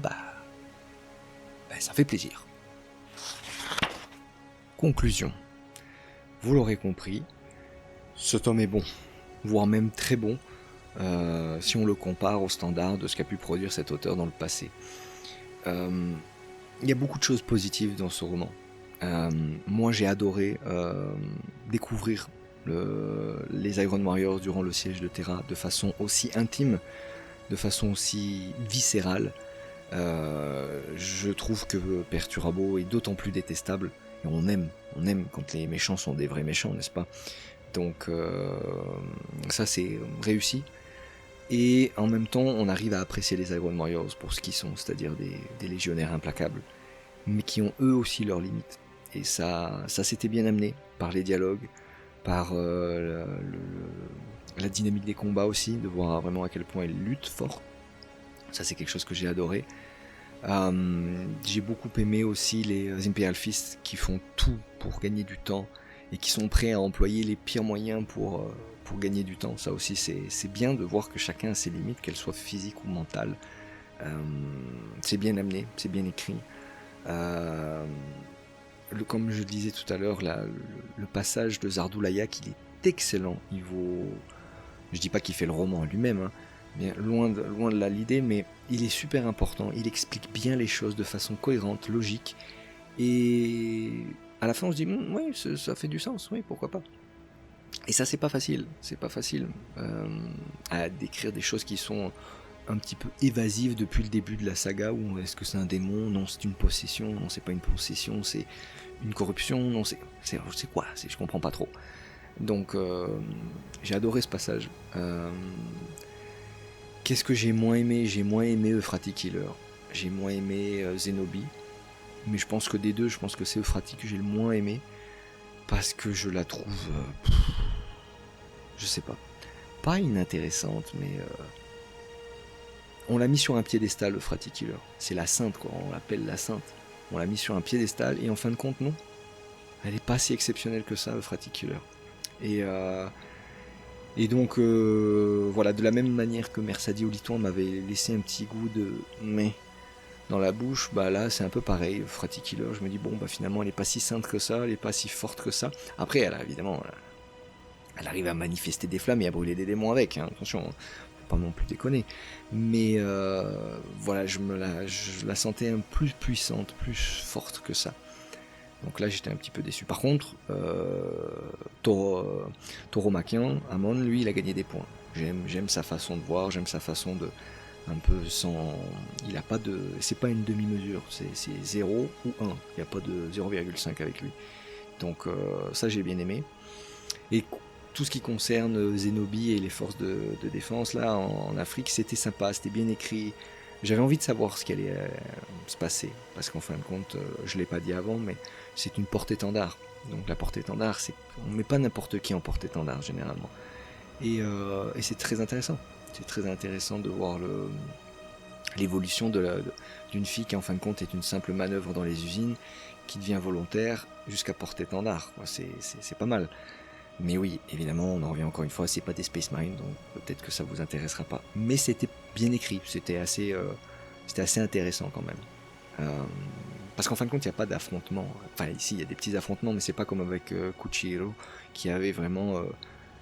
ça fait plaisir. Conclusion. Vous l'aurez compris, ce tome est bon, voire même très bon, si on le compare au standard de ce qu'a pu produire cet auteur dans le passé. Il y a beaucoup de choses positives dans ce roman. Moi j'ai adoré découvrir les Iron Warriors durant le siège de Terra de façon aussi intime, de façon aussi viscérale. Je trouve que Père Turabo est d'autant plus détestable, et on aime quand les méchants sont des vrais méchants, n'est-ce pas? Donc ça c'est réussi. Et en même temps, on arrive à apprécier les Iron Warriors pour ce qu'ils sont, c'est-à-dire des légionnaires implacables, mais qui ont eux aussi leurs limites. Et ça s'était bien amené par les dialogues, par la dynamique des combats aussi, de voir vraiment à quel point ils luttent fort. Ça c'est quelque chose que j'ai adoré. J'ai beaucoup aimé aussi les Imperial Fists qui font tout pour gagner du temps et qui sont prêts à employer les pires moyens pour gagner du temps. Ça aussi c'est bien de voir que chacun a ses limites, qu'elles soient physiques ou mentales. C'est bien amené, c'est bien écrit. Comme je le disais tout à l'heure, le passage de Zardoulayak, il est excellent. Je dis pas qu'il fait le roman lui-même, hein, bien loin de là l'idée, mais il est super important. Il explique bien les choses de façon cohérente, logique, et à la fin on se dit oui, ça fait du sens, oui, pourquoi pas. Et ça c'est pas facile à décrire des choses qui sont un petit peu évasives depuis le début de la saga, où est-ce que c'est un démon, non c'est une possession, non c'est pas une possession, c'est une corruption, non c'est quoi, je comprends pas trop. Donc j'ai adoré ce passage. Qu'est-ce que j'ai moins aimé? J'ai moins aimé Euphrati Killer, j'ai moins aimé Zenobi, mais je pense que des deux, je pense que c'est Euphrati que j'ai le moins aimé, parce que je la trouve je sais pas inintéressante, mais on l'a mis sur un piédestal, Euphrati Killer. C'est la sainte, quoi, on l'appelle la sainte. On l'a mis sur un piédestal, et en fin de compte, non. Elle est pas si exceptionnelle que ça, Euphrati Killer. Et donc, voilà, de la même manière que Mercedes Oliton m'avait laissé un petit goût de mais dans la bouche, là c'est un peu pareil, Euphrati Killer, je me dis finalement elle est pas si sainte que ça, elle est pas si forte que ça. Après, elle arrive à manifester des flammes et à brûler des démons avec, hein, attention, faut pas non plus déconner. Mais voilà, je la sentais un plus puissante, plus forte que ça. Donc là j'étais un petit peu déçu. Par contre, Tauromachian, Amon, lui, il a gagné des points. J'aime sa façon de voir, j'aime sa façon de un peu sans. Il a pas de. C'est pas une demi-mesure, c'est 0 ou 1. Il n'y a pas de 0,5 avec lui. Donc ça j'ai bien aimé. Et tout ce qui concerne Zenobi et les forces de défense là en Afrique, c'était sympa, c'était bien écrit. J'avais envie de savoir ce qui allait se passer, parce qu'en fin de compte, je ne l'ai pas dit avant, mais c'est une porte-étendard. Donc la porte-étendard, on ne met pas n'importe qui en porte-étendard généralement. Et c'est très intéressant. C'est très intéressant de voir l'évolution d'une fille qui en fin de compte est une simple manœuvre dans les usines, qui devient volontaire jusqu'à porte-étendard. C'est pas mal. Mais oui, évidemment, on en revient encore une fois, c'est pas des Space Marines, donc peut-être que ça vous intéressera pas. Mais c'était bien écrit, c'était assez intéressant quand même. Parce qu'en fin de compte, il n'y a pas d'affrontement. Enfin, ici, il y a des petits affrontements, mais c'est pas comme avec Kuchihiro, qui avait vraiment,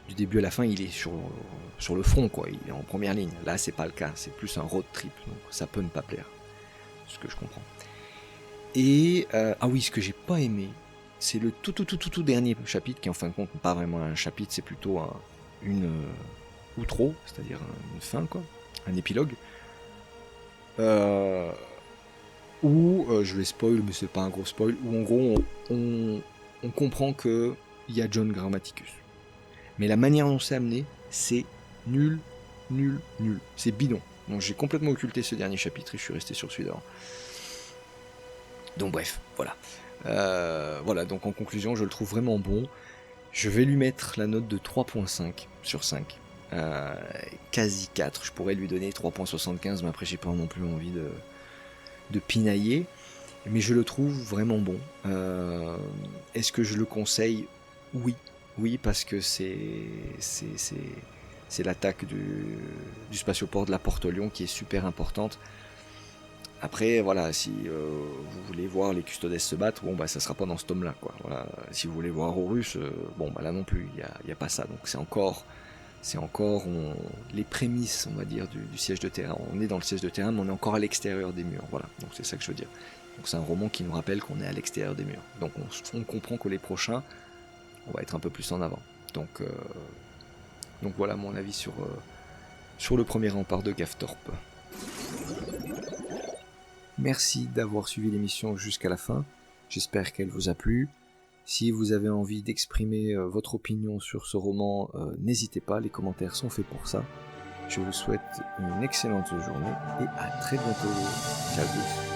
du début à la fin, il est sur le front, quoi. Il est en première ligne. Là, c'est pas le cas, c'est plus un road trip, donc ça peut ne pas plaire. Ce que je comprends. Et, ah oui, ce que j'ai pas aimé, c'est le tout dernier chapitre, qui en fin de compte n'est pas vraiment un chapitre, c'est plutôt une outro, c'est-à-dire une fin, quoi, un épilogue, où, je vais spoil, mais c'est pas un gros spoil, où en gros on comprend qu'il y a John Grammaticus. Mais la manière dont c'est amené, c'est nul, c'est bidon. Donc j'ai complètement occulté ce dernier chapitre et je suis resté sur celui d'avant. Donc bref, voilà. Voilà, donc en conclusion, je le trouve vraiment bon. Je vais lui mettre la note de 3.5 sur 5. Quasi 4, je pourrais lui donner 3.75, mais après j'ai pas non plus envie de pinailler. Mais je le trouve vraiment bon. Est-ce que je le conseille? Oui. Oui, parce que c'est l'attaque du spatioport de la Porte-Lyon qui est super importante. Après, voilà, si vous voulez voir les custodes se battre, bon, bah, ça sera pas dans ce tome-là, quoi. Voilà. Si vous voulez voir Horus, bon, bah, là non plus, il y a pas ça. Donc c'est encore les prémices, on va dire, du siège de terrain. On est dans le siège de terrain, mais on est encore à l'extérieur des murs. Voilà. Donc c'est ça que je veux dire. Donc c'est un roman qui nous rappelle qu'on est à l'extérieur des murs. Donc on comprend que les prochains, on va être un peu plus en avant. Donc voilà mon avis sur le premier rempart de Gafthorpe. Merci d'avoir suivi l'émission jusqu'à la fin, j'espère qu'elle vous a plu. Si vous avez envie d'exprimer votre opinion sur ce roman, n'hésitez pas, les commentaires sont faits pour ça. Je vous souhaite une excellente journée et à très bientôt. Ciao tous.